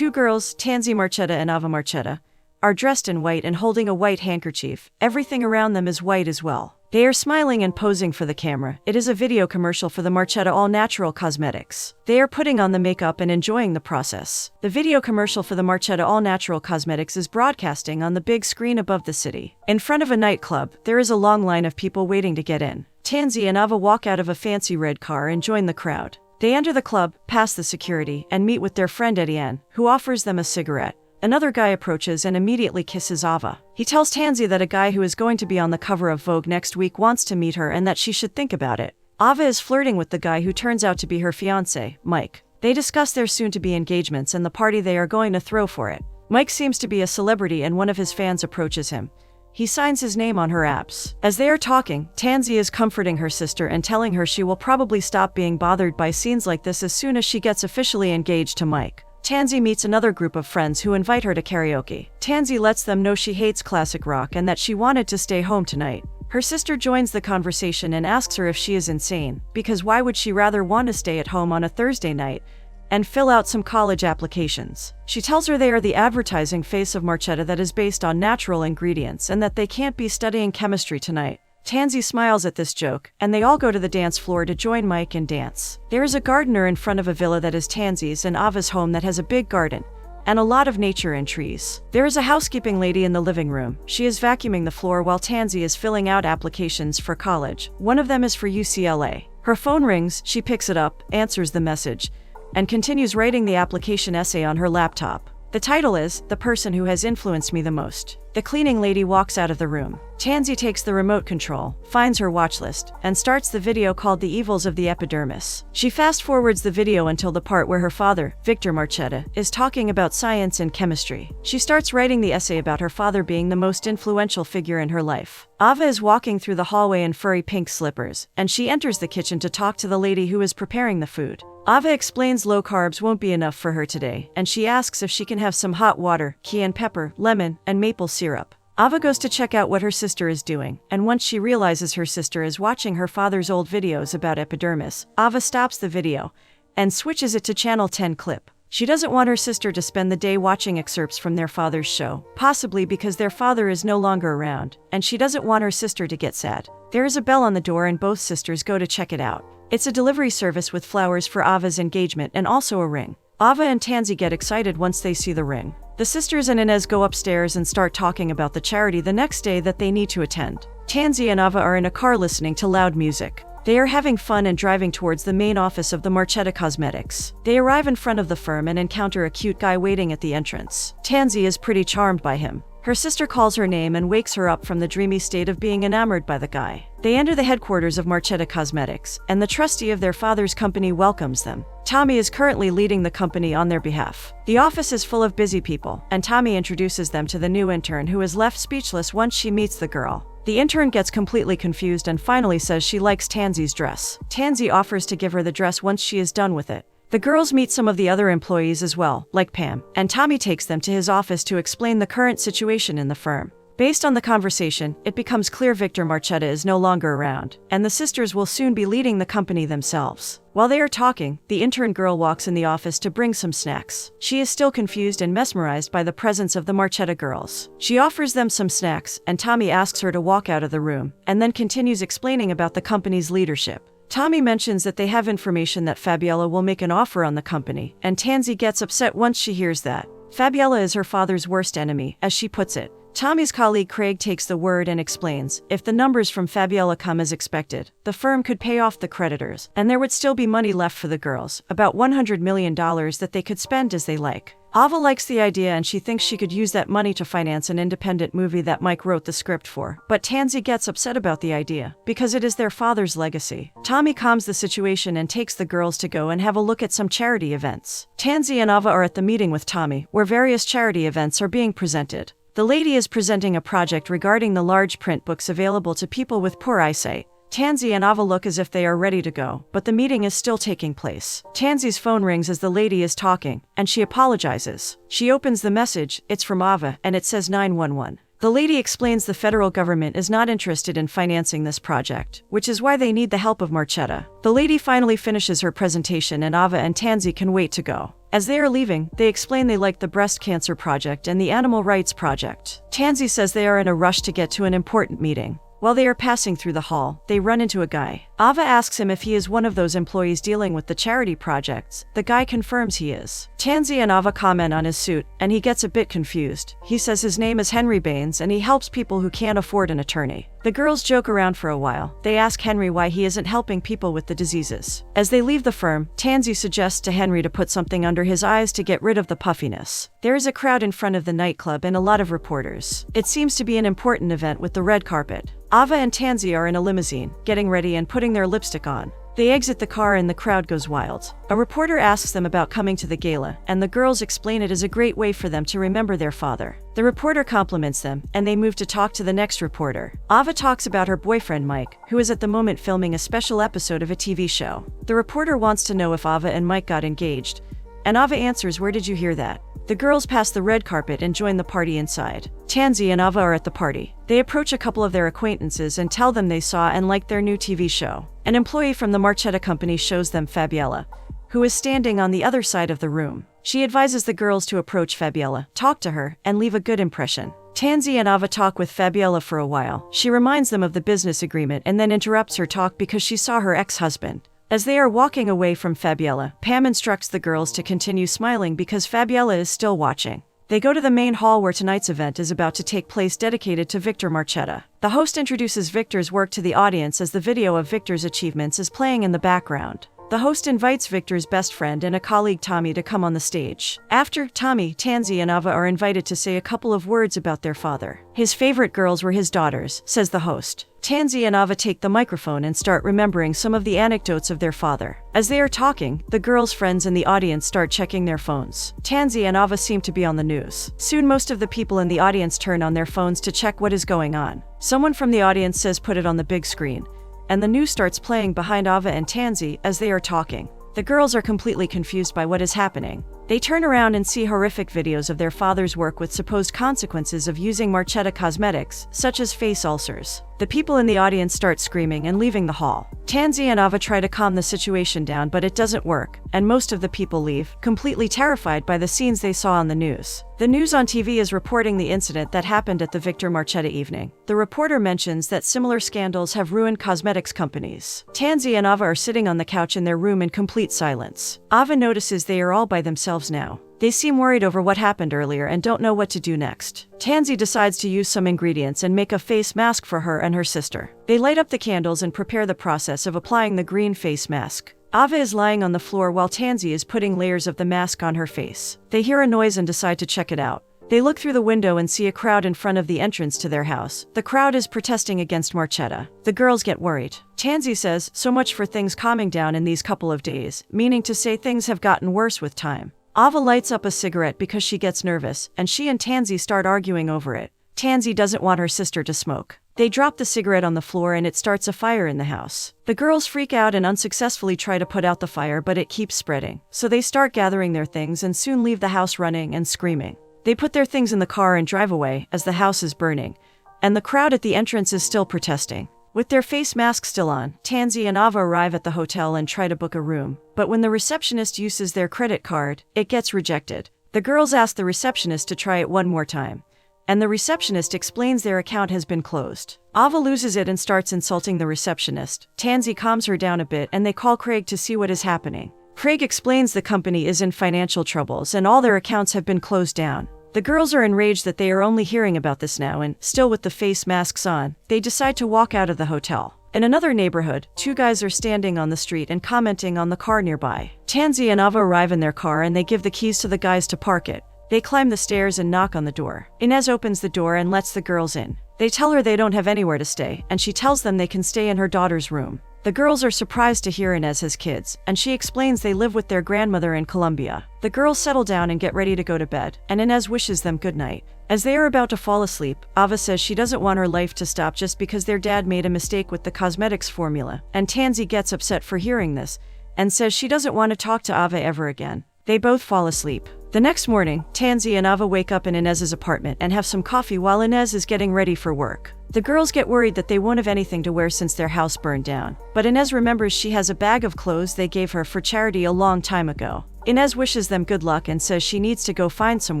Two girls, Tansy Marchetta and Ava Marchetta, are dressed in white and holding a white handkerchief. Everything around them is white as well. They are smiling and posing for the camera. It is a video commercial for the Marchetta all-natural cosmetics. They are putting on the makeup and enjoying the process. The video commercial for the Marchetta all-natural cosmetics is broadcasting on the big screen above the city. In front of a nightclub, there is a long line of people waiting to get in. Tansy and Ava walk out of a fancy red car and join the crowd. They enter the club, pass the security, and meet with their friend Etienne, who offers them a cigarette. Another guy approaches and immediately kisses Ava. He tells Tansy that a guy who is going to be on the cover of Vogue next week wants to meet her and that she should think about it. Ava is flirting with the guy who turns out to be her fiancé, Mike. They discuss their soon-to-be engagements and the party they are going to throw for it. Mike seems to be a celebrity and one of his fans approaches him. He signs his name on her abs. As they are talking, Tansy is comforting her sister and telling her she will probably stop being bothered by scenes like this as soon as she gets officially engaged to Mike. Tansy meets another group of friends who invite her to karaoke. Tansy lets them know she hates classic rock and that she wanted to stay home tonight. Her sister joins the conversation and asks her if she is insane, because why would she rather want to stay at home on a Thursday night and fill out some college applications? She tells her they are the advertising face of Marchetta that is based on natural ingredients and that they can't be studying chemistry tonight. Tansy smiles at this joke, and they all go to the dance floor to join Mike and dance. There is a gardener in front of a villa that is Tansy's and Ava's home that has a big garden and a lot of nature and trees. There is a housekeeping lady in the living room. She is vacuuming the floor while Tansy is filling out applications for college. One of them is for UCLA. Her phone rings, she picks it up, answers the message, and continues writing the application essay on her laptop. The title is, "The Person Who Has Influenced Me the Most." The cleaning lady walks out of the room. Tansy takes the remote control, finds her watch list, and starts the video called The Evils of the Epidermis. She fast-forwards the video until the part where her father, Victor Marchetta, is talking about science and chemistry. She starts writing the essay about her father being the most influential figure in her life. Ava is walking through the hallway in furry pink slippers, and she enters the kitchen to talk to the lady who is preparing the food. Ava explains low carbs won't be enough for her today, and she asks if she can have some hot water, cayenne pepper, lemon, and maple syrup. Ava goes to check out what her sister is doing, and once she realizes her sister is watching her father's old videos about epidermis, Ava stops the video and switches it to Channel 10 clip. She doesn't want her sister to spend the day watching excerpts from their father's show, possibly because their father is no longer around, and she doesn't want her sister to get sad. There is a bell on the door and both sisters go to check it out. It's a delivery service with flowers for Ava's engagement and also a ring. Ava and Tansy get excited once they see the ring. The sisters and Inez go upstairs and start talking about the charity the next day that they need to attend. Tansy and Ava are in a car listening to loud music. They are having fun and driving towards the main office of the Marchetta Cosmetics. They arrive in front of the firm and encounter a cute guy waiting at the entrance. Tansy is pretty charmed by him. Her sister calls her name and wakes her up from the dreamy state of being enamored by the guy. They enter the headquarters of Marchetta Cosmetics, and the trustee of their father's company welcomes them. Tommy is currently leading the company on their behalf. The office is full of busy people, and Tommy introduces them to the new intern who is left speechless once she meets the girl. The intern gets completely confused and finally says she likes Tansy's dress. Tansy offers to give her the dress once she is done with it. The girls meet some of the other employees as well, like Pam, and Tommy takes them to his office to explain the current situation in the firm. Based on the conversation, it becomes clear Victor Marchetta is no longer around, and the sisters will soon be leading the company themselves. While they are talking, the intern girl walks in the office to bring some snacks. She is still confused and mesmerized by the presence of the Marchetta girls. She offers them some snacks, and Tommy asks her to walk out of the room, and then continues explaining about the company's leadership. Tommy mentions that they have information that Fabiola will make an offer on the company, and Tansy gets upset once she hears that. Fabiola is her father's worst enemy, as she puts it. Tommy's colleague Craig takes the word and explains, if the numbers from Fabiola come as expected, the firm could pay off the creditors, and there would still be money left for the girls, about $100 million that they could spend as they like. Ava likes the idea and she thinks she could use that money to finance an independent movie that Mike wrote the script for, but Tansy gets upset about the idea, because it is their father's legacy. Tommy calms the situation and takes the girls to go and have a look at some charity events. Tansy and Ava are at the meeting with Tommy, where various charity events are being presented. The lady is presenting a project regarding the large print books available to people with poor eyesight. Tansy and Ava look as if they are ready to go, but the meeting is still taking place. Tansy's phone rings as the lady is talking, and she apologizes. She opens the message, it's from Ava, and it says 911. The lady explains the federal government is not interested in financing this project, which is why they need the help of Marchetta. The lady finally finishes her presentation and Ava and Tansy can wait to go. As they are leaving, they explain they like the breast cancer project and the animal rights project. Tansy says they are in a rush to get to an important meeting. While they are passing through the hall, they run into a guy. Ava asks him if he is one of those employees dealing with the charity projects. The guy confirms he is. Tansy and Ava comment on his suit, and he gets a bit confused. He says his name is Henry Baines and he helps people who can't afford an attorney. The girls joke around for a while. They ask Henry why he isn't helping people with the diseases. As they leave the firm, Tansy suggests to Henry to put something under his eyes to get rid of the puffiness. There is a crowd in front of the nightclub and a lot of reporters. It seems to be an important event with the red carpet. Ava and Tansy are in a limousine, getting ready and putting their lipstick on. They exit the car and the crowd goes wild. A reporter asks them about coming to the gala, and the girls explain it is a great way for them to remember their father. The reporter compliments them, and they move to talk to the next reporter. Ava talks about her boyfriend Mike, who is at the moment filming a special episode of a TV show. The reporter wants to know if Ava and Mike got engaged, and Ava answers, "Where did you hear that?" The girls pass the red carpet and join the party inside. Tansy and Ava are at the party. They approach a couple of their acquaintances and tell them they saw and liked their new TV show. An employee from the Marchetta company shows them Fabiola, who is standing on the other side of the room. She advises the girls to approach Fabiola, talk to her, and leave a good impression. Tansy and Ava talk with Fabiola for a while. She reminds them of the business agreement and then interrupts her talk because she saw her ex-husband. As they are walking away from Fabiola, Pam instructs the girls to continue smiling because Fabiola is still watching. They go to the main hall where tonight's event is about to take place, dedicated to Victor Marchetta. The host introduces Victor's work to the audience as the video of Victor's achievements is playing in the background. The host invites Victor's best friend and a colleague, Tommy, to come on the stage. After Tommy, Tansy and Ava are invited to say a couple of words about their father. His favorite girls were his daughters, says the host. Tansy and Ava take the microphone and start remembering some of the anecdotes of their father. As they are talking, the girls' friends in the audience start checking their phones. Tansy and Ava seem to be on the news. Soon most of the people in the audience turn on their phones to check what is going on. Someone from the audience says put it on the big screen, and the news starts playing behind Ava and Tansy as they are talking. The girls are completely confused by what is happening. They turn around and see horrific videos of their father's work with supposed consequences of using Marchetta cosmetics, such as face ulcers. The people in the audience start screaming and leaving the hall. Tansy and Ava try to calm the situation down, but it doesn't work, and most of the people leave, completely terrified by the scenes they saw on the news. The news on TV is reporting the incident that happened at the Victor Marchetta evening. The reporter mentions that similar scandals have ruined cosmetics companies. Tansy and Ava are sitting on the couch in their room in complete silence. Ava notices they are all by themselves now. They seem worried over what happened earlier and don't know what to do next. Tansy decides to use some ingredients and make a face mask for her and her sister. They light up the candles and prepare the process of applying the green face mask. Ava is lying on the floor while Tansy is putting layers of the mask on her face. They hear a noise and decide to check it out. They look through the window and see a crowd in front of the entrance to their house. The crowd is protesting against Marchetta. The girls get worried. Tansy says, "So much for things calming down in these couple of days," meaning to say things have gotten worse with time. Ava lights up a cigarette because she gets nervous, and she and Tansy start arguing over it. Tansy doesn't want her sister to smoke. They drop the cigarette on the floor and it starts a fire in the house. The girls freak out and unsuccessfully try to put out the fire, but it keeps spreading. So they start gathering their things and soon leave the house running and screaming. They put their things in the car and drive away as the house is burning, and the crowd at the entrance is still protesting. With their face masks still on, Tansy and Ava arrive at the hotel and try to book a room. But when the receptionist uses their credit card, it gets rejected. The girls ask the receptionist to try it one more time, and the receptionist explains their account has been closed. Ava loses it and starts insulting the receptionist. Tansy calms her down a bit and they call Craig to see what is happening. Craig explains the company is in financial troubles and all their accounts have been closed down. The girls are enraged that they are only hearing about this now, and, still with the face masks on, they decide to walk out of the hotel. In another neighborhood, two guys are standing on the street and commenting on the car nearby. Tansy and Ava arrive in their car and they give the keys to the guys to park it. They climb the stairs and knock on the door. Inez opens the door and lets the girls in. They tell her they don't have anywhere to stay, and she tells them they can stay in her daughter's room. The girls are surprised to hear Inez has kids, and she explains they live with their grandmother in Colombia. The girls settle down and get ready to go to bed, and Inez wishes them good night. As they are about to fall asleep, Ava says she doesn't want her life to stop just because their dad made a mistake with the cosmetics formula, and Tansy gets upset for hearing this, and says she doesn't want to talk to Ava ever again. They both fall asleep. The next morning, Tansy and Ava wake up in Inez's apartment and have some coffee while Inez is getting ready for work. The girls get worried that they won't have anything to wear since their house burned down, but Inez remembers she has a bag of clothes they gave her for charity a long time ago. Inez wishes them good luck and says she needs to go find some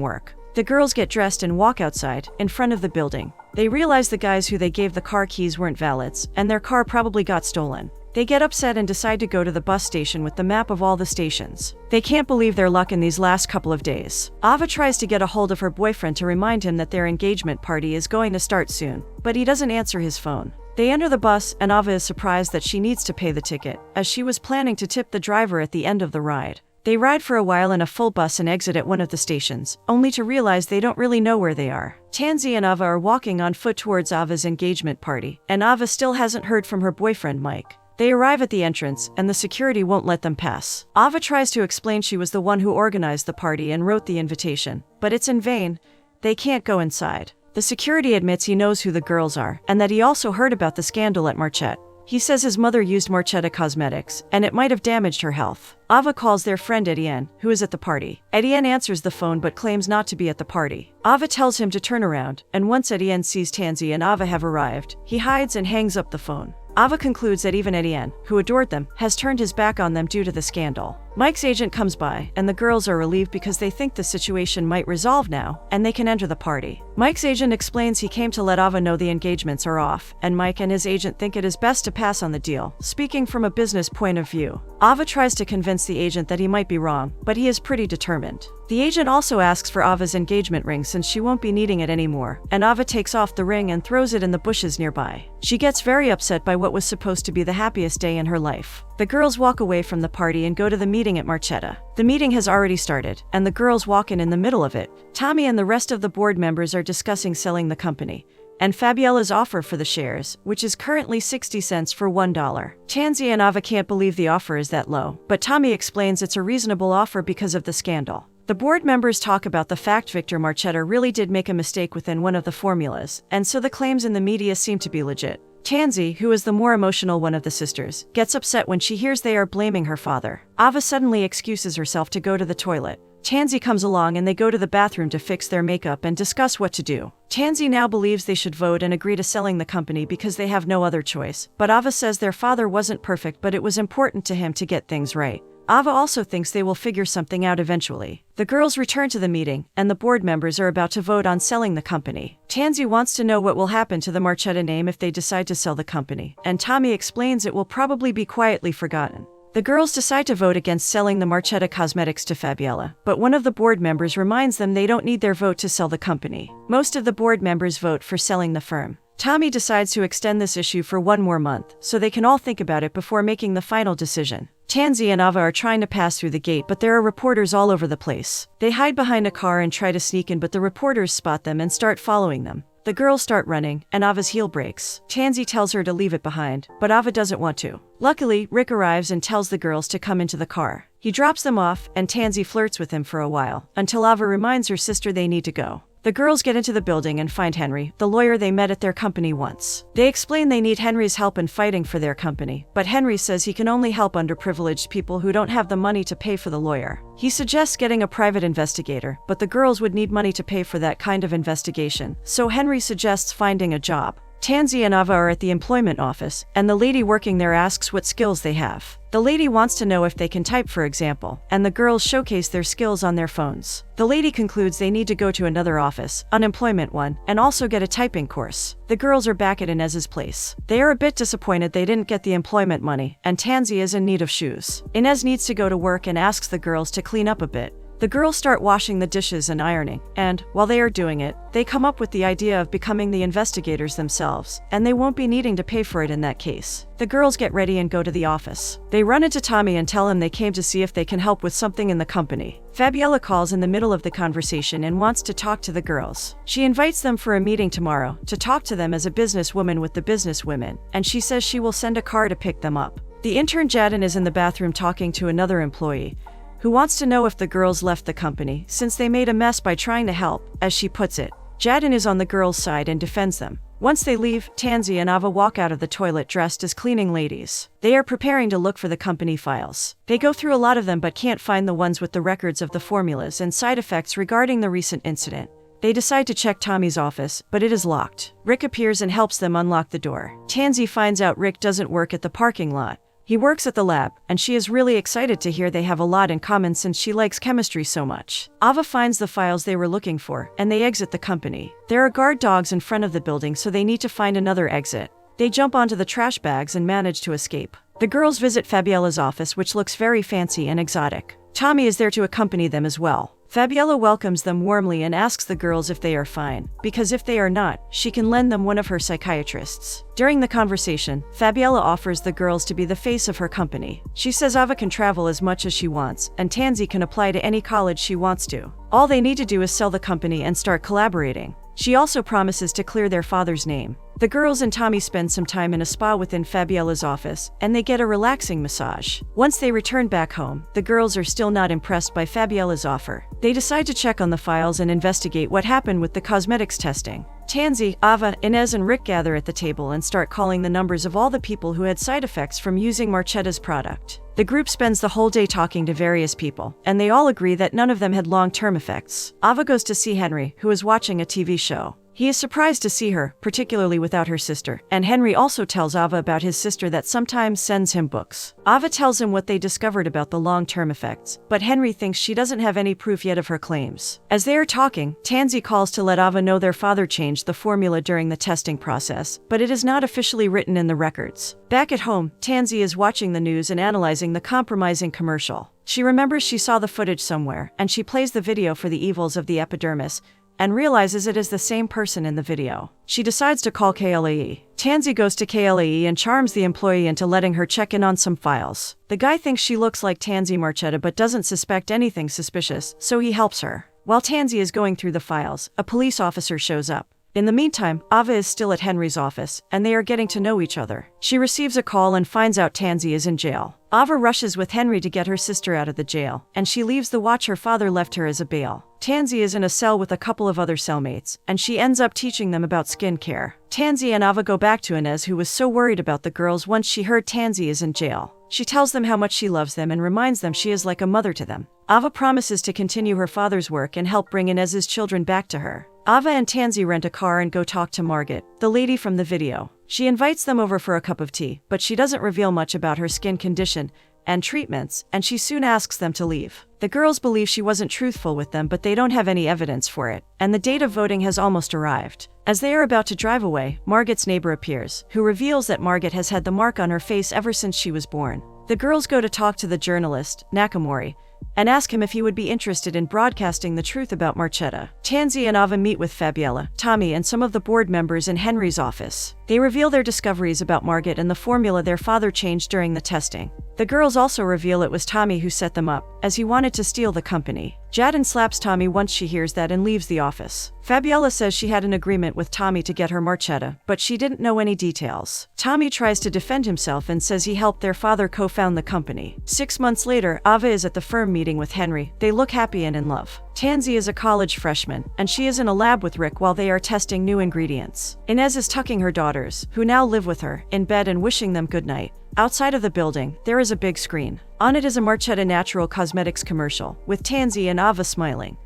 work. The girls get dressed and walk outside, in front of the building. They realize the guys who they gave the car keys weren't valids, and their car probably got stolen. They get upset and decide to go to the bus station with the map of all the stations. They can't believe their luck in these last couple of days. Ava tries to get a hold of her boyfriend to remind him that their engagement party is going to start soon, but he doesn't answer his phone. They enter the bus, and Ava is surprised that she needs to pay the ticket, as she was planning to tip the driver at the end of the ride. They ride for a while in a full bus and exit at one of the stations, only to realize they don't really know where they are. Tansy and Ava are walking on foot towards Ava's engagement party, and Ava still hasn't heard from her boyfriend Mike. They arrive at the entrance, and the security won't let them pass. Ava tries to explain she was the one who organized the party and wrote the invitation, but it's in vain. They can't go inside. The security admits he knows who the girls are, and that he also heard about the scandal at Marchette. He says his mother used Marchetta cosmetics, and it might have damaged her health. Ava calls their friend Etienne, who is at the party. Etienne answers the phone but claims not to be at the party. Ava tells him to turn around, and once Etienne sees Tansy and Ava have arrived, he hides and hangs up the phone. Ava concludes that even Etienne, who adored them, has turned his back on them due to the scandal. Mike's agent comes by, and the girls are relieved because they think the situation might resolve now, and they can enter the party. Mike's agent explains he came to let Ava know the engagements are off, and Mike and his agent think it is best to pass on the deal, speaking from a business point of view. Ava tries to convince the agent that he might be wrong, but he is pretty determined. The agent also asks for Ava's engagement ring since she won't be needing it anymore, and Ava takes off the ring and throws it in the bushes nearby. She gets very upset by what was supposed to be the happiest day in her life. The girls walk away from the party and go to the meeting at Marchetta. The meeting has already started, and the girls walk in the middle of it. Tommy and the rest of the board members are discussing selling the company, and Fabiella's offer for the shares, which is currently 60 cents for $1. Tansy and Ava can't believe the offer is that low, but Tommy explains it's a reasonable offer because of the scandal. The board members talk about the fact Victor Marchetta really did make a mistake within one of the formulas, and so the claims in the media seem to be legit. Tansy, who is the more emotional one of the sisters, gets upset when she hears they are blaming her father. Ava suddenly excuses herself to go to the toilet. Tansy comes along and they go to the bathroom to fix their makeup and discuss what to do. Tansy now believes they should vote and agree to selling the company because they have no other choice, but Ava says their father wasn't perfect but it was important to him to get things right. Ava also thinks they will figure something out eventually. The girls return to the meeting, and the board members are about to vote on selling the company. Tansy wants to know what will happen to the Marchetta name if they decide to sell the company, and Tommy explains it will probably be quietly forgotten. The girls decide to vote against selling the Marchetta cosmetics to Fabiella, but one of the board members reminds them they don't need their vote to sell the company. Most of the board members vote for selling the firm. Tommy decides to extend this issue for one more month, so they can all think about it before making the final decision. Tansy and Ava are trying to pass through the gate, but there are reporters all over the place. They hide behind a car and try to sneak in, but the reporters spot them and start following them. The girls start running, and Ava's heel breaks. Tansy tells her to leave it behind, but Ava doesn't want to. Luckily, Rick arrives and tells the girls to come into the car. He drops them off, and Tansy flirts with him for a while, until Ava reminds her sister they need to go. The girls get into the building and find Henry, the lawyer they met at their company once. They explain they need Henry's help in fighting for their company, but Henry says he can only help underprivileged people who don't have the money to pay for the lawyer. He suggests getting a private investigator, but the girls would need money to pay for that kind of investigation, so Henry suggests finding a job. Tansy and Ava are at the employment office, and the lady working there asks what skills they have. The lady wants to know if they can type, for example, and the girls showcase their skills on their phones. The lady concludes they need to go to another office, unemployment one, and also get a typing course. The girls are back at Inez's place. They are a bit disappointed they didn't get the employment money, and Tansy is in need of shoes. Inez needs to go to work and asks the girls to clean up a bit. The girls start washing the dishes and ironing, and, while they are doing it, they come up with the idea of becoming the investigators themselves, and they won't be needing to pay for it in that case. The girls get ready and go to the office. They run into Tommy and tell him they came to see if they can help with something in the company. Fabiella calls in the middle of the conversation and wants to talk to the girls. She invites them for a meeting tomorrow, to talk to them as a businesswoman with the businesswomen, and she says she will send a car to pick them up. The intern Jadon is in the bathroom talking to another employee, who wants to know if the girls left the company, since they made a mess by trying to help, as she puts it. Jadon is on the girls' side and defends them. Once they leave, Tansy and Ava walk out of the toilet dressed as cleaning ladies. They are preparing to look for the company files. They go through a lot of them but can't find the ones with the records of the formulas and side effects regarding the recent incident. They decide to check Tommy's office, but it is locked. Rick appears and helps them unlock the door. Tansy finds out Rick doesn't work at the parking lot. He works at the lab, and she is really excited to hear they have a lot in common since she likes chemistry so much. Ava finds the files they were looking for, and they exit the company. There are guard dogs in front of the building, so they need to find another exit. They jump onto the trash bags and manage to escape. The girls visit Fabiola's office, which looks very fancy and exotic. Tommy is there to accompany them as well. Fabiola welcomes them warmly and asks the girls if they are fine, because if they are not, she can lend them one of her psychiatrists. During the conversation, Fabiola offers the girls to be the face of her company. She says Ava can travel as much as she wants, and Tansy can apply to any college she wants to. All they need to do is sell the company and start collaborating. She also promises to clear their father's name. The girls and Tommy spend some time in a spa within Fabiola's office, and they get a relaxing massage. Once they return back home, the girls are still not impressed by Fabiola's offer. They decide to check on the files and investigate what happened with the cosmetics testing. Tansy, Ava, Inez, and Rick gather at the table and start calling the numbers of all the people who had side effects from using Marchetta's product. The group spends the whole day talking to various people, and they all agree that none of them had long-term effects. Ava goes to see Henry, who is watching a TV show. He is surprised to see her, particularly without her sister, and Henry also tells Ava about his sister that sometimes sends him books. Ava tells him what they discovered about the long-term effects, but Henry thinks she doesn't have any proof yet of her claims. As they are talking, Tansy calls to let Ava know their father changed the formula during the testing process, but it is not officially written in the records. Back at home, Tansy is watching the news and analyzing the compromising commercial. She remembers she saw the footage somewhere, and she plays the video for the evils of the epidermis, and realizes it is the same person in the video. She decides to call KLAE. Tansy goes to KLAE and charms the employee into letting her check in on some files. The guy thinks she looks like Tansy Marchetta but doesn't suspect anything suspicious, so he helps her. While Tansy is going through the files, a police officer shows up. In the meantime, Ava is still at Henry's office, and they are getting to know each other. She receives a call and finds out Tansy is in jail. Ava rushes with Henry to get her sister out of the jail, and she leaves the watch her father left her as a bail. Tansy is in a cell with a couple of other cellmates, and she ends up teaching them about skincare. Tansy and Ava go back to Inez, who was so worried about the girls once she heard Tansy is in jail. She tells them how much she loves them and reminds them she is like a mother to them. Ava promises to continue her father's work and help bring Inez's children back to her. Ava and Tansy rent a car and go talk to Margaret, the lady from the video. She invites them over for a cup of tea, but she doesn't reveal much about her skin condition and treatments, and she soon asks them to leave. The girls believe she wasn't truthful with them, but they don't have any evidence for it, and the date of voting has almost arrived. As they are about to drive away, Margaret's neighbor appears, who reveals that Margaret has had the mark on her face ever since she was born. The girls go to talk to the journalist, Nakamori, and ask him if he would be interested in broadcasting the truth about Marchetta. Tansy and Ava meet with Fabiola, Tommy, and some of the board members in Henry's office. They reveal their discoveries about Margaret and the formula their father changed during the testing. The girls also reveal it was Tommy who set them up, as he wanted to steal the company. Jadon slaps Tommy once she hears that and leaves the office. Fabiola says she had an agreement with Tommy to get her Marchetta, but she didn't know any details. Tommy tries to defend himself and says he helped their father co-found the company. 6 months later, Ava is at the firm meeting with Henry. They look happy and in love. Tansy is a college freshman, and she is in a lab with Rick while they are testing new ingredients. Inez is tucking her daughters, who now live with her, in bed and wishing them good night. Outside of the building, there is a big screen. On it is a Marchetta Natural Cosmetics commercial, with Tansy and Ava smiling.